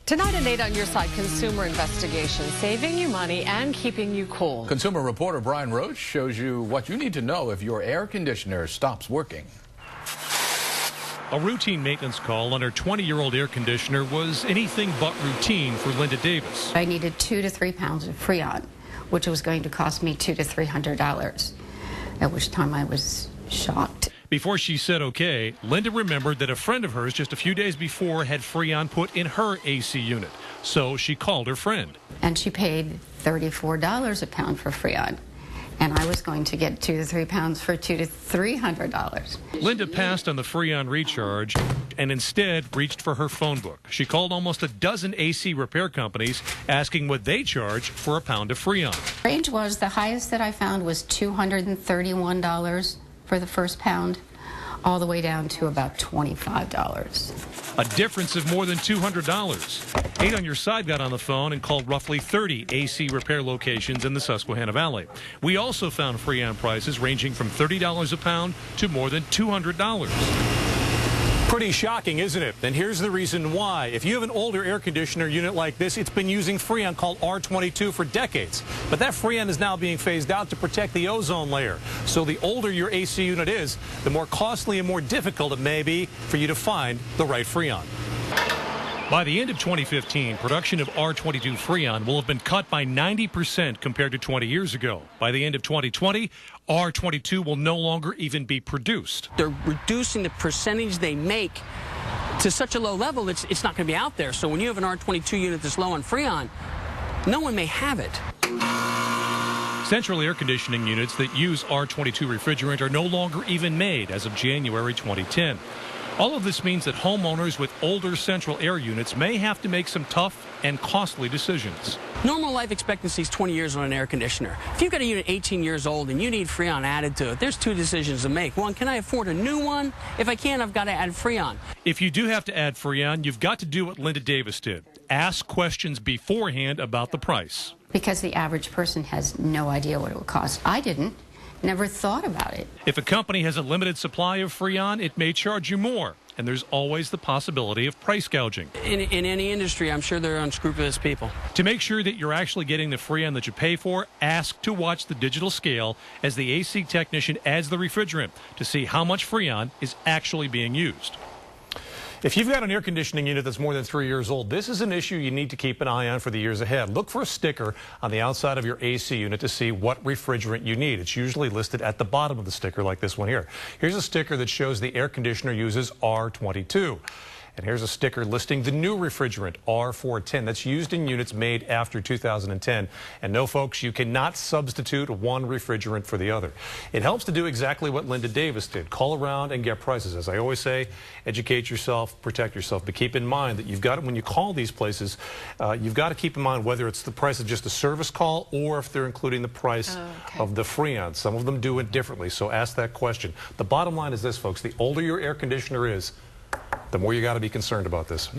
Tonight at 8 on your side, consumer investigation, saving you money and keeping you cool. Consumer reporter Brian Roach shows you what you need to know if your air conditioner stops working. A routine maintenance call on her 20-year-old air conditioner was anything but routine for Linda Davis. I needed 2 to 3 pounds of Freon, which was going to cost me $200 to $300, at which time I was shocked. Before she said okay, Linda remembered that a friend of hers just a few days before had Freon put in her AC unit. So she called her friend. And she paid $34 a pound for Freon. And I was going to get 2 to 3 pounds for $200 to $300. Linda passed on the Freon recharge and instead reached for her phone book. She called almost a dozen AC repair companies asking what they charge for a pound of Freon. Range was, the highest that I found was $231 for the first pound, all the way down to about $25. A difference of more than $200. 8 on Your Side got on the phone and called roughly 30 AC repair locations in the Susquehanna Valley. We also found Freon prices ranging from $30 a pound to more than $200. Pretty shocking, isn't it? And here's the reason why. If you have an older air conditioner unit like this, it's been using Freon called R22 for decades. But that Freon is now being phased out to protect the ozone layer. So the older your AC unit is, the more costly and more difficult it may be for you to find the right Freon. By the end of 2015, production of R22 Freon will have been cut by 90% compared to 20 years ago. By the end of 2020, R22 will no longer even be produced. They're reducing the percentage they make to such a low level, it's not going to be out there. So when you have an R22 unit that's low on Freon, no one may have it. Central air conditioning units that use R22 refrigerant are no longer even made as of January 2010. All of this means that homeowners with older central air units may have to make some tough and costly decisions. Normal life expectancy is 20 years on an air conditioner. If you've got a unit 18 years old and you need Freon added to it, there's 2 decisions to make. One, can I afford a new one? If I can, I've got to add Freon. If you do have to add Freon, you've got to do what Linda Davis did. Ask questions beforehand about the price. Because the average person has no idea what it would cost. I didn't. Never thought about it. If a company has a limited supply of Freon, it may charge you more. And there's always the possibility of price gouging. In any industry, I'm sure there are unscrupulous people. To make sure that you're actually getting the Freon that you pay for, ask to watch the digital scale as the AC technician adds the refrigerant to see how much Freon is actually being used. If you've got an air conditioning unit that's more than 3 years old, this is an issue you need to keep an eye on for the years ahead. Look for a sticker on the outside of your AC unit to see what refrigerant you need. It's usually listed at the bottom of the sticker, like this one here. Here's a sticker that shows the air conditioner uses R22. And here's a sticker listing the new refrigerant, R410, that's used in units made after 2010. And no, folks, you cannot substitute one refrigerant for the other. It helps to do exactly what Linda Davis did. Call around and get prices. As I always say, educate yourself, protect yourself. But keep in mind that you've got, when you call these places, you've got to keep in mind whether it's the price of just a service call or if they're including the price of the Freon. Some of them do it differently, so ask that question. The bottom line is this, folks. The older your air conditioner is, the more you got to be concerned about this.